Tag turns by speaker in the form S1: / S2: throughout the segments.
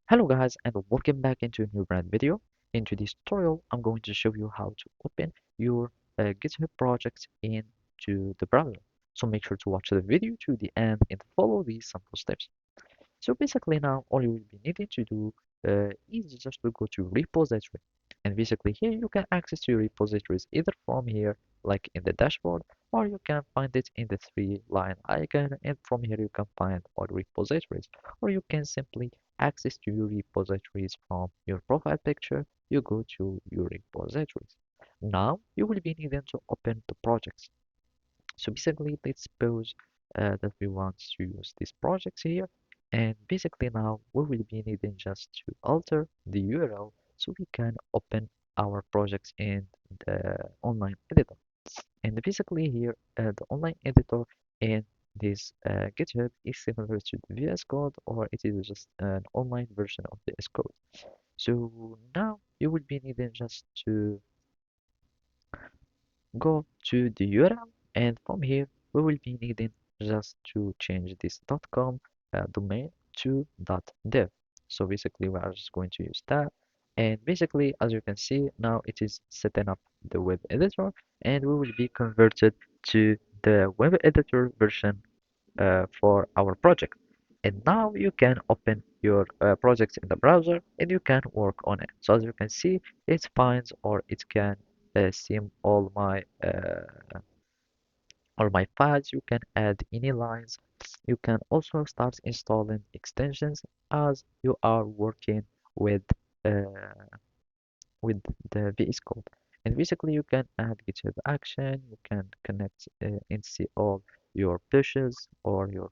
S1: Hello guys and welcome back into a new brand video. In today's tutorial, I'm going to show you how to open your GitHub project into the browser. So make sure to watch the video to the end and follow these simple steps. So basically now all you will be needing to do is just to go to repository. And basically here you can access your repositories either from here like in the dashboard, or you can find it in the three-line icon, and from here you can find all repositories, or you can simply access to your repositories from your profile picture. You go to your repositories. Now you will be needing to open the projects. So basically, let's suppose that we want to use these projects here. And basically now we will be needing just to alter the URL so we can open our projects in the online editor. And basically here, the online editor in this GitHub is similar to the VS Code, or it is just an online version of VS Code. So now you will be needing just to go to the URL, and from here we will be needing just to change this .com domain to .dev. So basically we are just going to use that, and basically as you can see now it is setting up the web editor, and we will be converted to the web editor version for our project. And now you can open your projects in the browser and you can work on it. So as you can see, it finds, or it can see all my files. You can add any lines. You can also start installing extensions as you are working with uh, with the VS Code. And basically, you can add GitHub action, you can connect and see all your pushes or your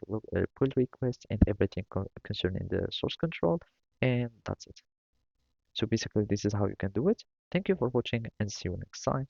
S1: pull requests and everything concerning the source control. And that's it. So basically, this is how you can do it. Thank you for watching and see you next time.